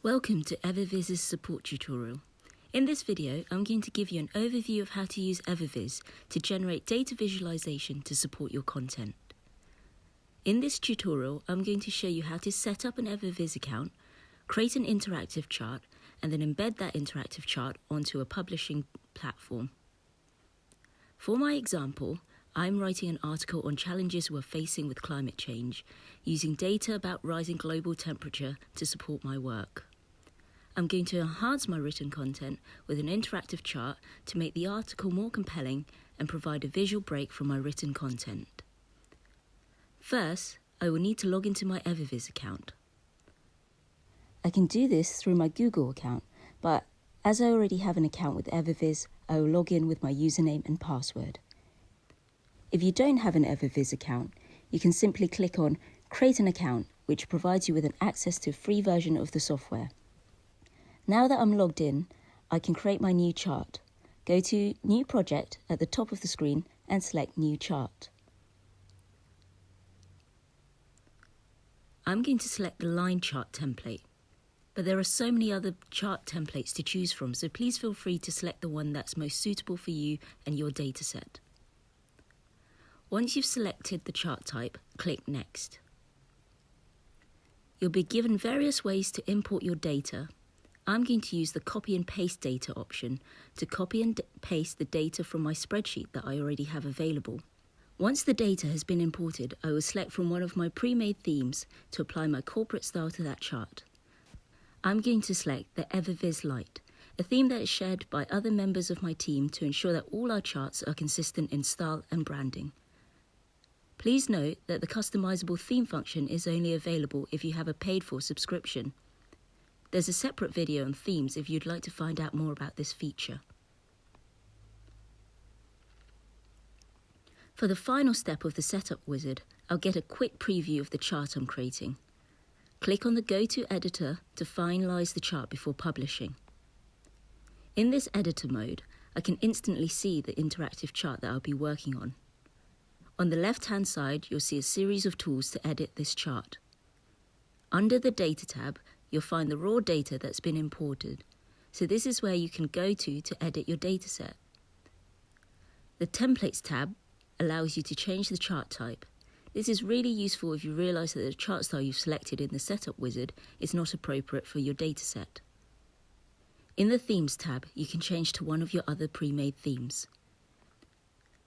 Welcome to everviz's support tutorial. In this video, I'm going to give you an overview of how to use everviz to generate data visualization to support your content. In this tutorial, I'm going to show you how to set up an everviz account, create an interactive chart, and then embed that interactive chart onto a publishing platform. For my example, I'm writing an article on challenges we're facing with climate change, using data about rising global temperature to support my work. I'm going to enhance my written content with an interactive chart to make the article more compelling and provide a visual break from my written content. First, I will need to log into my everviz account. I can do this through my Google account, but as I already have an account with everviz, I will log in with my username and password. If you don't have an everviz account, you can simply click on Create an Account, which provides you with an access to a free version of the software. Now that I'm logged in, I can create my new chart. Go to New Project at the top of the screen and select New Chart. I'm going to select the line chart template, but there are so many other chart templates to choose from, so please feel free to select the one that's most suitable for you and your dataset. Once you've selected the chart type, click Next. You'll be given various ways to import your data. I'm going to use the Copy and Paste Data option to copy and paste the data from my spreadsheet that I already have available. Once the data has been imported, I will select from one of my pre-made themes to apply my corporate style to that chart. I'm going to select the everviz Lite, a theme that is shared by other members of my team to ensure that all our charts are consistent in style and branding. Please note that the customizable theme function is only available if you have a paid-for subscription. There's a separate video on themes if you'd like to find out more about this feature. For the final step of the setup wizard, I'll get a quick preview of the chart I'm creating. Click on the Go To editor to finalize the chart before publishing. In this editor mode, I can instantly see the interactive chart that I'll be working on. On the left-hand side, you'll see a series of tools to edit this chart. Under the Data tab, you'll find the raw data that's been imported, so this is where you can go to edit your dataset. The Templates tab allows you to change the chart type. This is really useful if you realize that the chart style you've selected in the Setup wizard is not appropriate for your dataset. In the Themes tab, you can change to one of your other pre-made themes.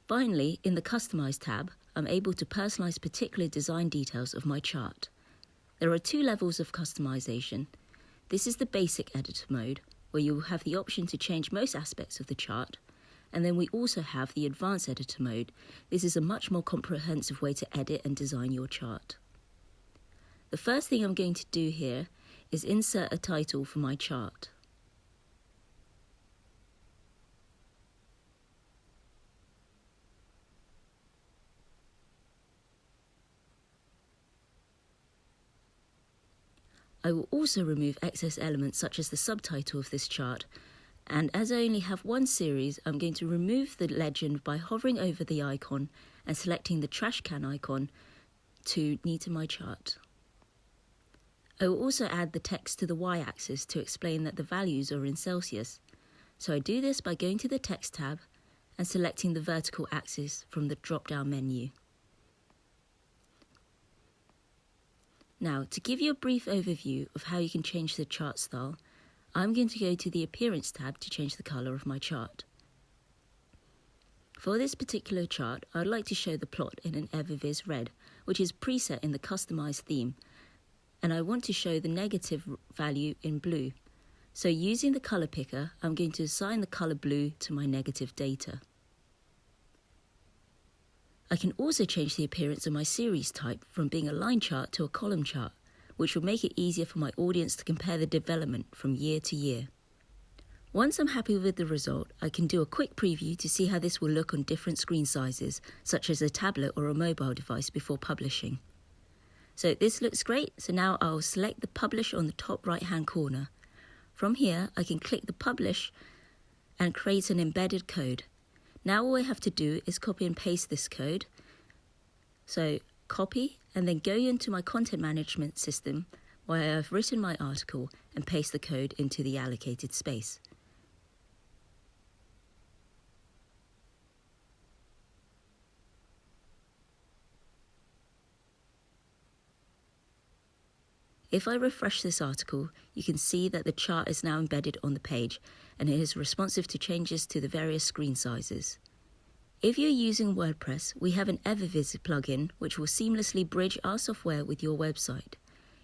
Finally, in the Customize tab, I'm able to personalize particular design details of my chart. There are two levels of customization. This is the basic editor mode, where you will have the option to change most aspects of the chart. And then we also have the advanced editor mode. This is a much more comprehensive way to edit and design your chart. The first thing I'm going to do here is insert a title for my chart. I will also remove excess elements such as the subtitle of this chart, and as I only have one series, I'm going to remove the legend by hovering over the icon and selecting the trash can icon to neaten my chart. I will also add the text to the y-axis to explain that the values are in Celsius. So I do this by going to the Text tab and selecting the vertical axis from the drop-down menu. Now, to give you a brief overview of how you can change the chart style, I'm going to go to the Appearance tab to change the colour of my chart. For this particular chart, I'd like to show the plot in an everviz red, which is preset in the Customize theme, and I want to show the negative value in blue. So using the colour picker, I'm going to assign the colour blue to my negative data. I can also change the appearance of my series type from being a line chart to a column chart, which will make it easier for my audience to compare the development from year to year. Once I'm happy with the result, I can do a quick preview to see how this will look on different screen sizes, such as a tablet or a mobile device before publishing. So this looks great, so now I'll select the Publish on the top right-hand corner. From here, I can click the Publish and create an embedded code. Now all I have to do is copy and paste this code. So copy and then go into my content management system, while I have written my article and paste the code into the allocated space. If I refresh this article, you can see that the chart is now embedded on the page and it is responsive to changes to the various screen sizes. If you're using WordPress, we have an everviz plugin which will seamlessly bridge our software with your website.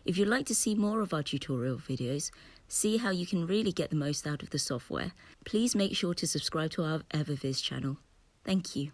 If you'd like to see more of our tutorial videos, see how you can really get the most out of the software, please make sure to subscribe to our everviz channel. Thank you.